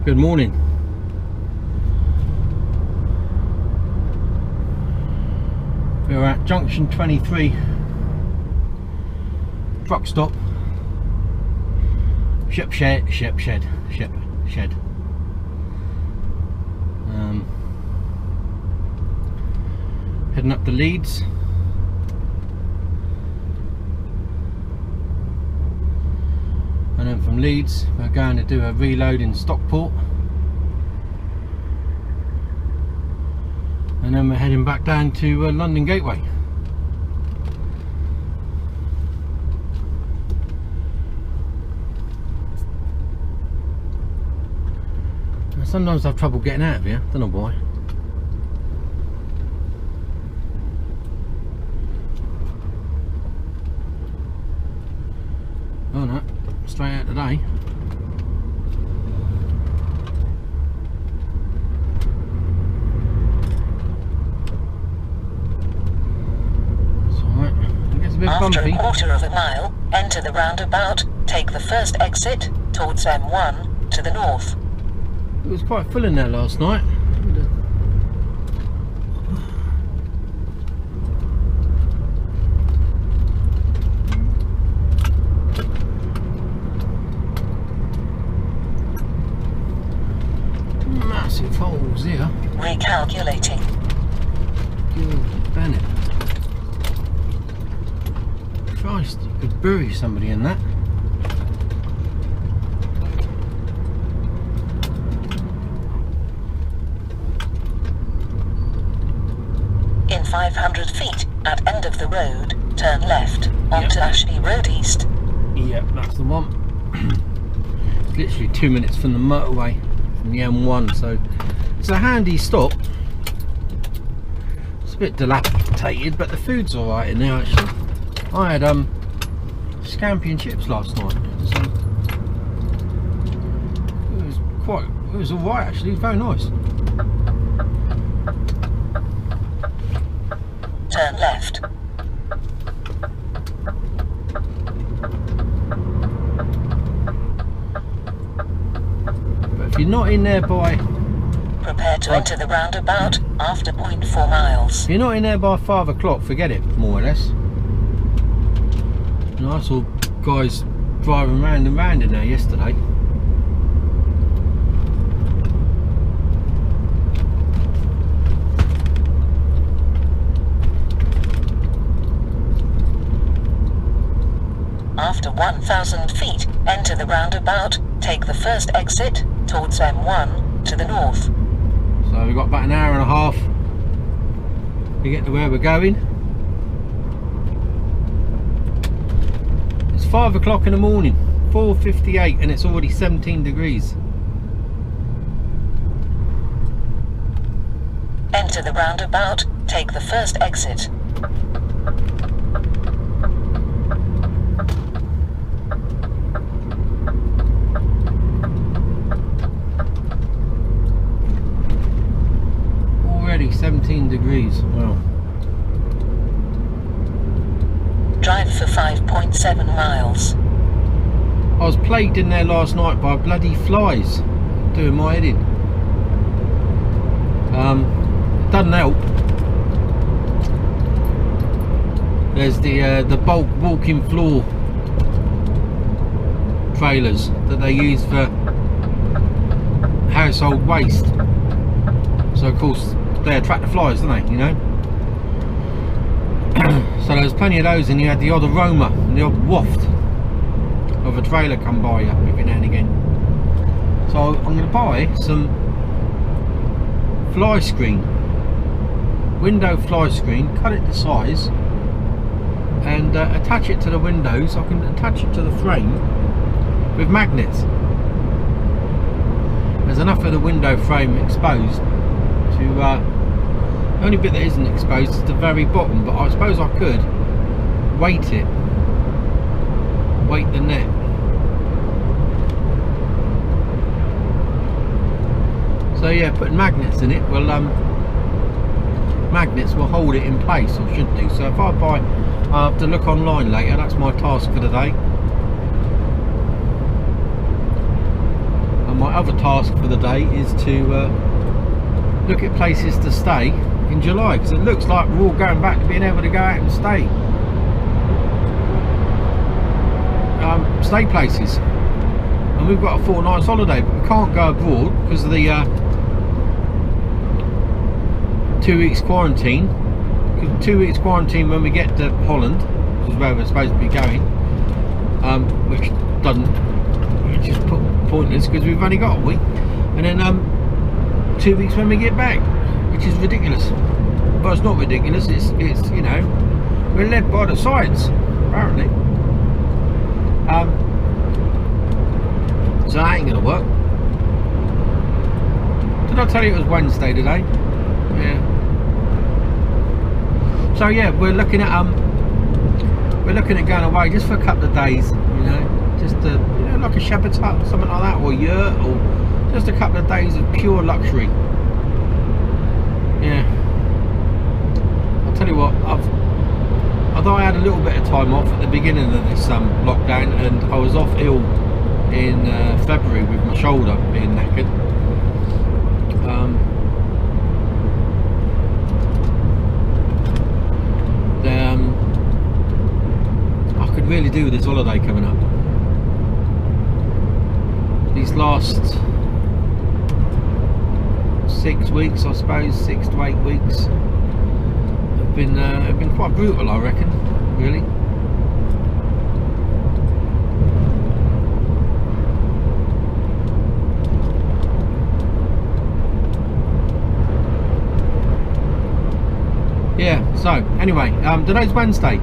Good morning. We're at junction 23 Truckstop. Ship shed. Heading up to Leeds. And then from Leeds we're going to do a reload in Stockport. And then we're heading back down to London Gateway. Sometimes I have trouble getting out of here, don't know why. Oh no, straight out today. It's alright, it gets a bit bumpy. After a quarter of a mile, enter the roundabout, take the first exit towards M1 to the north. It was quite full in there last night. Massive holes here. Recalculating. God, Bennett. Christ, you could bury somebody in that. In 500 feet, at end of the road, turn left onto Ashley Road East. Yep, that's the one. It's literally 2 minutes from the motorway, from the M1, so it's a handy stop. It's a bit dilapidated, but the food's alright in there actually. I had scampi and chips last night, so it was alright actually, it was very nice. Turn left. But if you're not in there by... Prepare to enter the roundabout after 0.4 miles. If you're not in there by 5 o'clock, forget it, more or less. And I saw guys driving round and round in there yesterday. After 1,000 feet, enter the roundabout, take the first exit towards M1 to the north. So we've got about an hour and a half to get to where we're going. It's 5 o'clock in the morning, 4:58, and it's already 17 degrees. Enter the roundabout, take the first exit. Already 17 degrees, wow. Drive for 5.7 miles. I was plagued in there last night by bloody flies doing my head in. It doesn't help. There's the bulk walking floor trailers that they use for household waste. So of course they attract the flies, don't they, you know? So there's plenty of those, and you had the odd aroma and the odd waft of a trailer come by you every now and again. So I'm going to buy some fly screen, window fly screen, cut it to size and attach it to the windows. I can attach it to the frame with magnets. There's enough of the window frame exposed to the only bit that isn't exposed is the very bottom, but I suppose I could weight the net. So yeah, putting magnets in it will magnets will hold it in place, or should do. So if I buy, I have to look online later. That's my task for the day. I my other task for the day is to look at places to stay in July, because it looks like we're all going back to being able to go out and stay places, and we've got a 4 nights holiday, but we can't go abroad because of the 2 weeks quarantine. 2 weeks quarantine when we get to Holland, which is where we're supposed to be going, which is pointless because we've only got a week, and then 2 weeks when we get back, which is ridiculous. But it's not ridiculous, it's you know, we're led by the science apparently. So that ain't gonna work. Did I tell you it was Wednesday today? Yeah. So yeah, we're looking at going away just for a couple of days, you know, just you know, like a shepherd's hut, something like that, or a yurt, or just a couple of days of pure luxury. Yeah. I'll tell you what, although I had a little bit of time off at the beginning of this lockdown, and I was off ill in February with my shoulder being knackered. I could really do with this holiday coming up. These last 6 weeks, I suppose, 6 to 8 weeks, have been quite brutal, I reckon, really. Yeah, so anyway, today's Wednesday.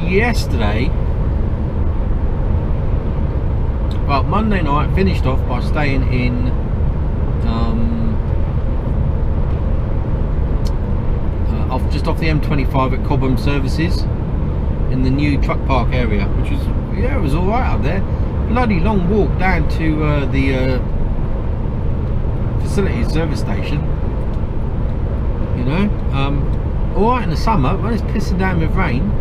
Yesterday, well, Monday night finished off by staying in just off the M25 at Rivington Services in the new truck park area, which was, yeah, it was alright up there. Bloody long walk down to the facilities service station, you know. Alright in the summer, when it's pissing down with rain,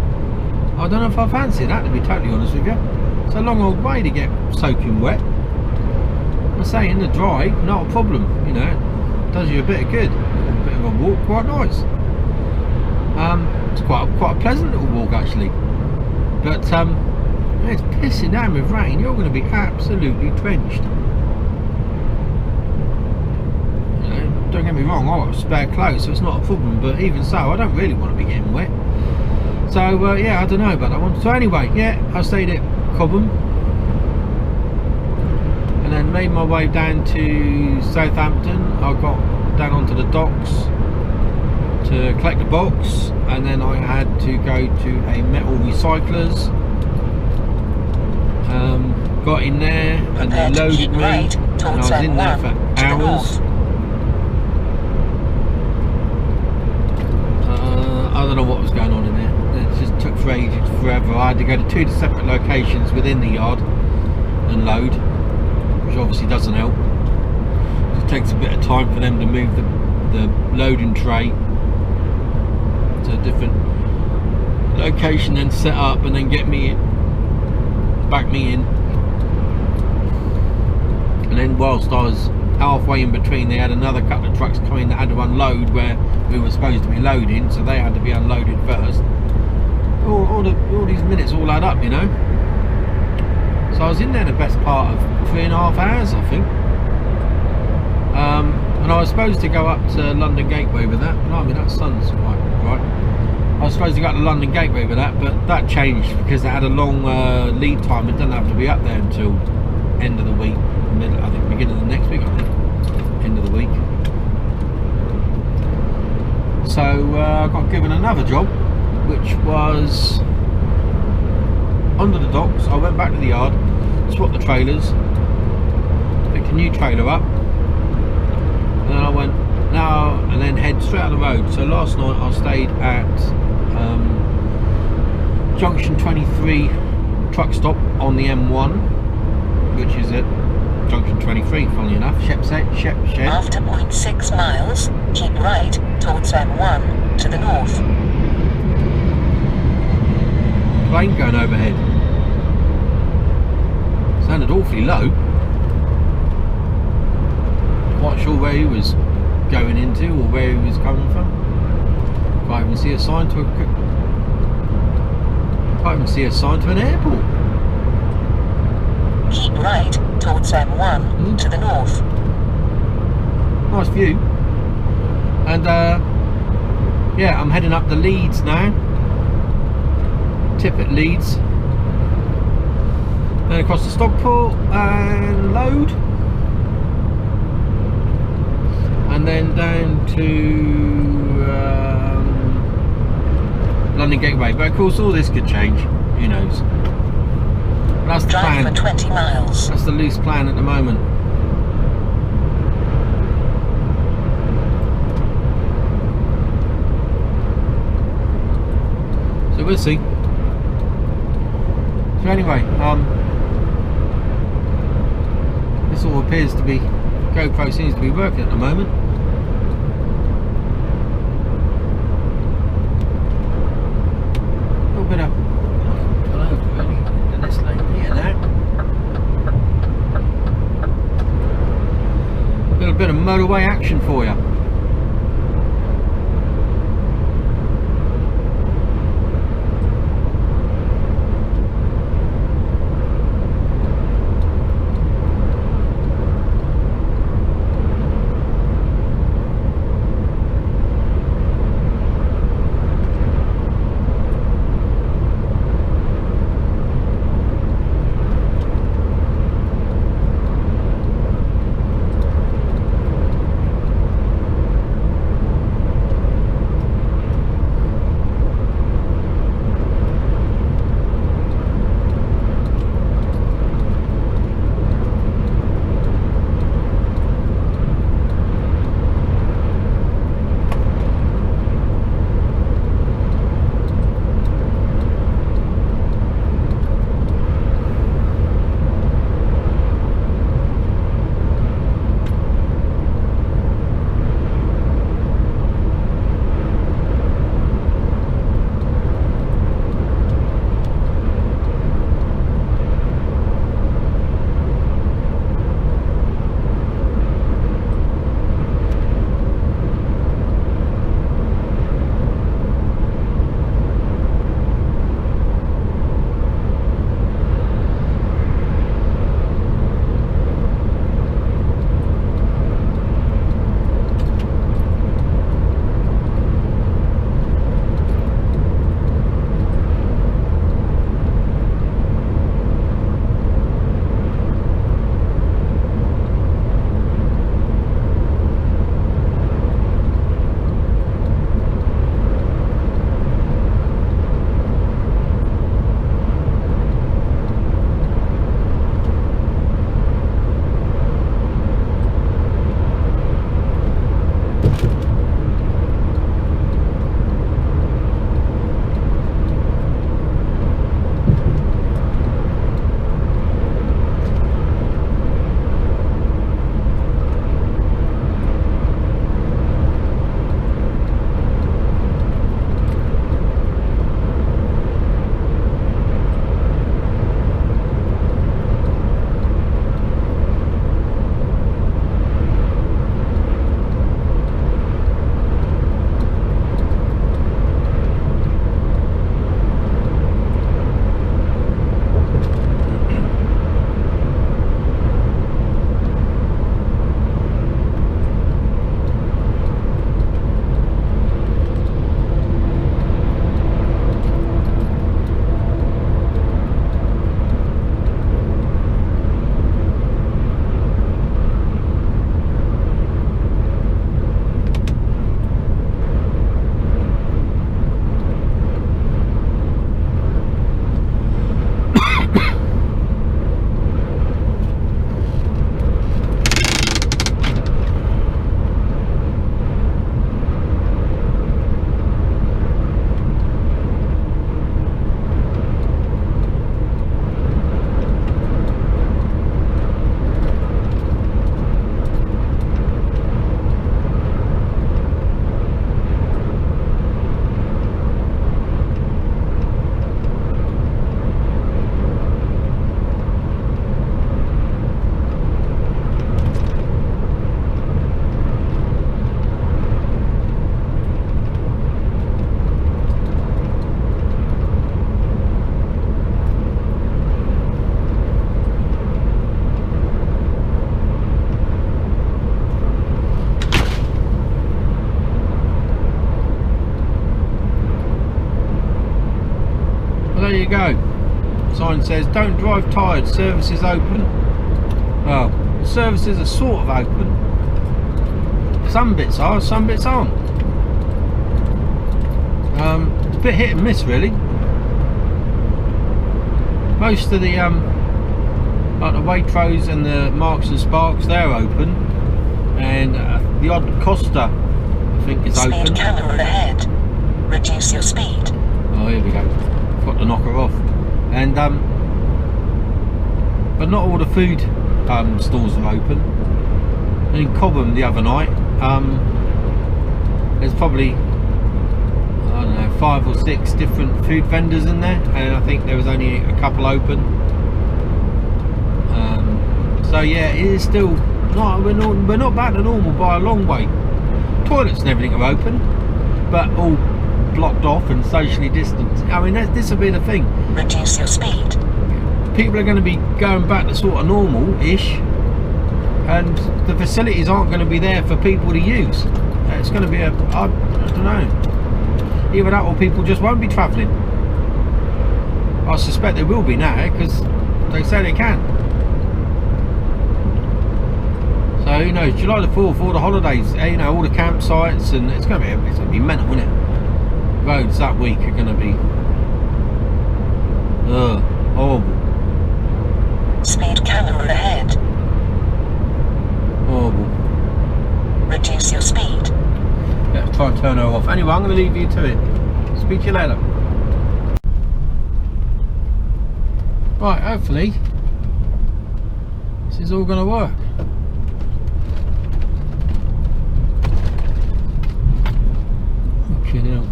I don't know if I fancy that, to be totally honest with you. It's a long old way to get soaking wet. I say in the dry, not a problem, you know, it does you a bit of good. A bit of a walk, quite nice. It's quite a pleasant little walk actually. But it's pissing down with rain, you're going to be absolutely drenched. You know, don't get me wrong, I've got spare clothes, so it's not a problem, but even so, I don't really want to be getting wet. So yeah, I don't know about that one. So anyway, yeah, I stayed at Cobham and then made my way down to Southampton. I got down onto the docks to collect the box, and then I had to go to a metal recyclers. Got in there and they loaded me, and I was in there for hours. I don't know what was going on in there. It just took forever. I had to go to 2 separate locations within the yard and load, which obviously doesn't help. It just takes a bit of time for them to move the loading tray to a different location, then set up and then get me in, back me in. And then whilst I was halfway in between, they had another couple of trucks coming that had to unload where we were supposed to be loading, so they had to be unloaded first. All these minutes all add up, you know. So I was in there the best part of 3.5 hours, I think. And I was supposed to go up to London Gateway with that. No, I mean, that sun's right. I was supposed to go to London Gateway with that, but that changed because it had a long lead time. It doesn't have to be up there until end of the week, I think beginning of the next week, I think, end of the week. So I got given another job, which was under the docks. I went back to the yard, swapped the trailers, picked a new trailer up, and then I went now and then head straight on the road. So last night I stayed at J23 Truckstop on the M1, which is at Junction 23, funnily enough. Shepshed. After 0.6 miles, keep right towards M1 to the north. Plane going overhead. So sounded awfully low. Quite sure where he was going into or where he was coming from. Can't even see a sign to an airport. Keep right towards M1 to the north. Nice view. And yeah, I'm heading up to Leeds now. Tip at Leeds. Then across to Stockport and load. And then down to London Gateway. But of course all this could change. Who knows? That's the Drive plan. for 20 miles. That's the loose plan at the moment. So we'll see. So anyway, this all appears to be, GoPro seems to be working at the moment. A little bit of pull over really in this lane here now. A little bit of motorway action for you. there you go. Sign says, don't drive tired, service is open. Well, the services are sort of open. Some bits are, some bits aren't. It's a bit hit and miss really. Most of the like the Waitrose and the Marks and Sparks, they're open, and the odd Costa I think is open. Speed camera ahead. Reduce your speed. Oh, here we go. Got to knock her off. And but not all the food stores are open. And in Cobham the other night, there's probably, I don't know, 5 or 6 different food vendors in there, and I think there was only a couple open. So yeah, it is still not, we're not back to normal by a long way. Toilets and everything are open, but all blocked off and socially distanced. I mean, this will be the thing. Reduce your speed. People are going to be going back to sort of normal-ish, and the facilities aren't going to be there for people to use. It's going to be I don't know. Either that or people just won't be travelling. I suspect they will be now because they say they can. So who knows? July the 4th, all the holidays, you know, all the campsites, and it's going to be mental, isn't it? Roads that week are going to be horrible. Speed camera ahead. Horrible. Reduce your speed. Let's try and turn her off. Anyway, I'm going to leave you to it. Speak to you later. Right, hopefully this is all going to work. Okay, now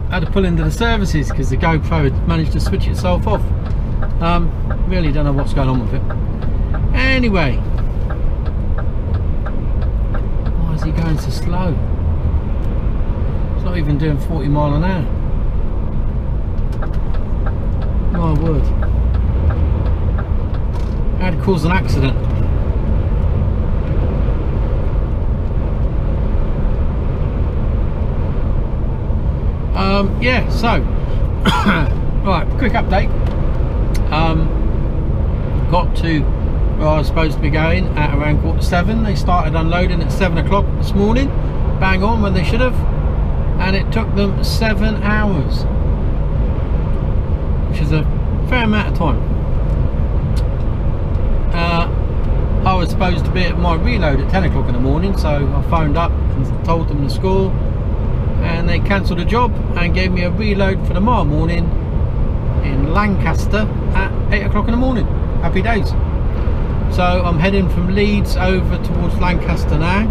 I had to pull into the services because the GoPro had managed to switch itself off. Really don't know what's going on with it. Anyway, why is he going so slow? It's not even doing 40 mile an hour. My word. How to cause an accident. Yeah, so right, quick update. Got to where I was supposed to be going at around 7:15. They started unloading at 7 o'clock this morning, bang on when they should have, and it took them 7 hours, which is a fair amount of time. I was supposed to be at my reload at 10 o'clock in the morning, so I phoned up and told them the score, and they cancelled the job and gave me a reload for tomorrow morning in Lancaster at 8 o'clock in the morning. Happy days. So I'm heading from Leeds over towards Lancaster now.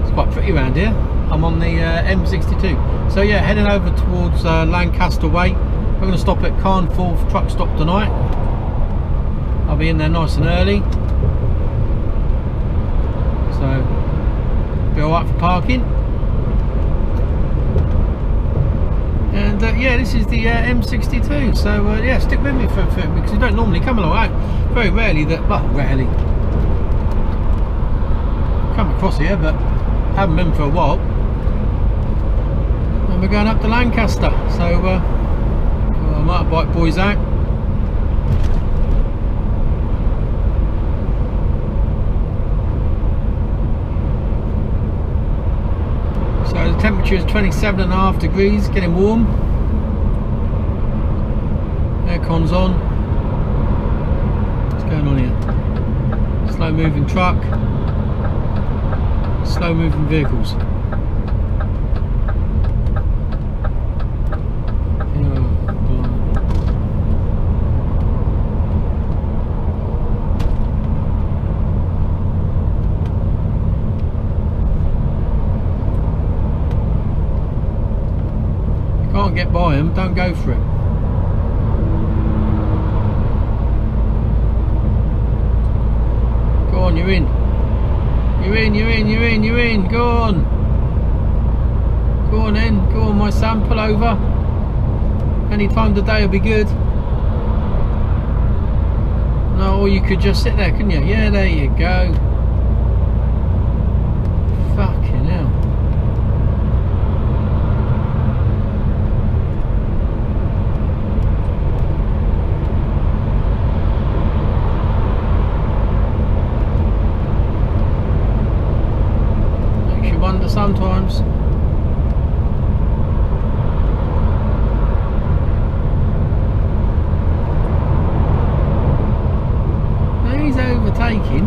It's quite pretty around here. I'm on the M62. So yeah, heading over towards Lancaster way. We're going to stop at Carnforth Truckstop tonight. I'll be in there nice and early. So be alright for parking. And yeah, this is the M62, so yeah, stick with me for because you don't normally come along out. Very rarely rarely come across here, but haven't been for a while. And we're going up to Lancaster, so our motorbike boys out. So the temperature is 27.5 degrees, getting warm. Aircon's on. What's going on here? Slow moving truck, slow moving vehicles. Can't get by them, don't go for it. Go on, you're in. You're in, you're in, you're in, you're in. Go on. Go on then. Go on, my son, pull over. Any time of the day will be good. No, or you could just sit there, couldn't you? Yeah, there you go. Fucking hell. sometimes. He's overtaking.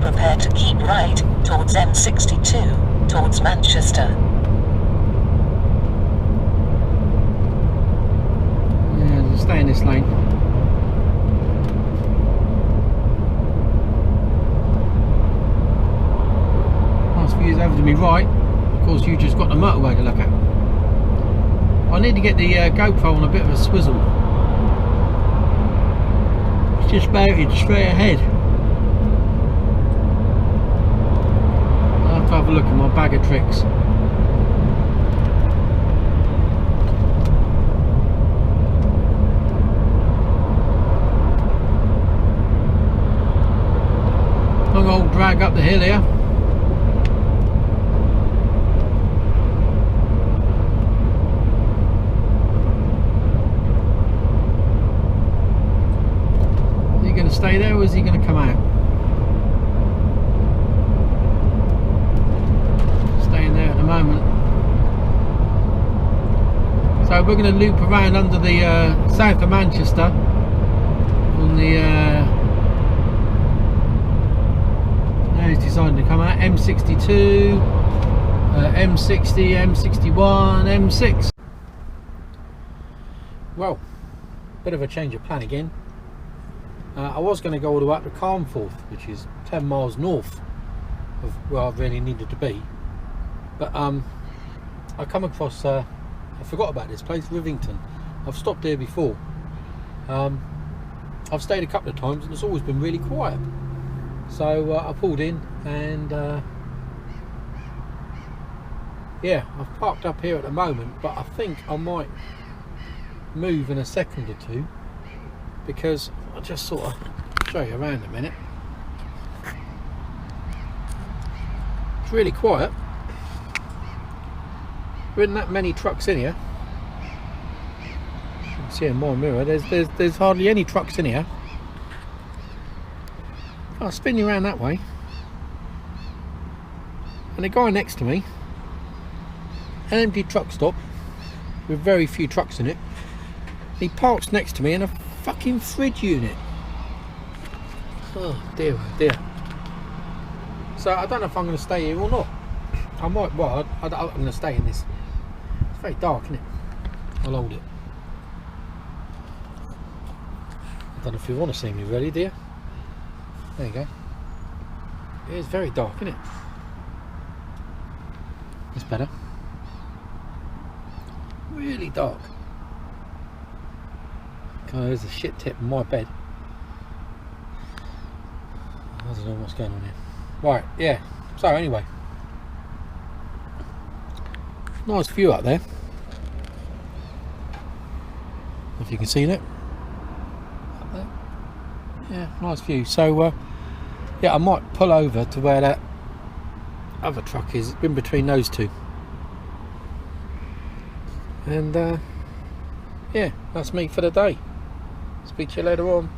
Prepare to keep right towards M62 towards Manchester. Yeah, just stay in this lane. Nice views over to me right. Of course, you just got the motorway to look at. I need to get the GoPro on a bit of a swizzle. It's just mounted straight ahead. I'll have to have a look at my bag of tricks. Long old drag up the hill here. Is he going to stay there or is he going to come out? Staying there at the moment. So we're going to loop around under the south of Manchester on the he's decided to come out M62, M60, M61, M6. Well, bit of a change of plan again. I was going to go all the way up to Carnforth, which is 10 miles north of where I really needed to be, but I come across I forgot about this place, Rivington. I've stopped there before. I've stayed a couple of times and it's always been really quiet. So I pulled in and yeah, I've parked up here at the moment, but I think I might move in a second or two because I'll just sort of show you around a minute. It's really quiet. There isn't that many trucks in here. You can see in my mirror there's hardly any trucks in here. I'll spin you around that way, and the guy next to me, an empty truck stop with very few trucks in it. He parks next to me in a fucking fridge unit. Oh dear, oh dear. So I don't know if I'm going to stay here or not. I might. Well, I'm going to stay in this. It's very dark, isn't it? I'll hold it. I don't know if you want to see me really, do you? There you go. It is very dark, isn't it? It's better. Really dark. God, there's a shit tip in my bed. I don't know what's going on here. Right, yeah. So anyway, nice view up there. If you can see that. Up there. Yeah, nice view. So yeah, I might pull over to where that other truck is. It's been between those two, and yeah, that's me for the day. Speak to you later on.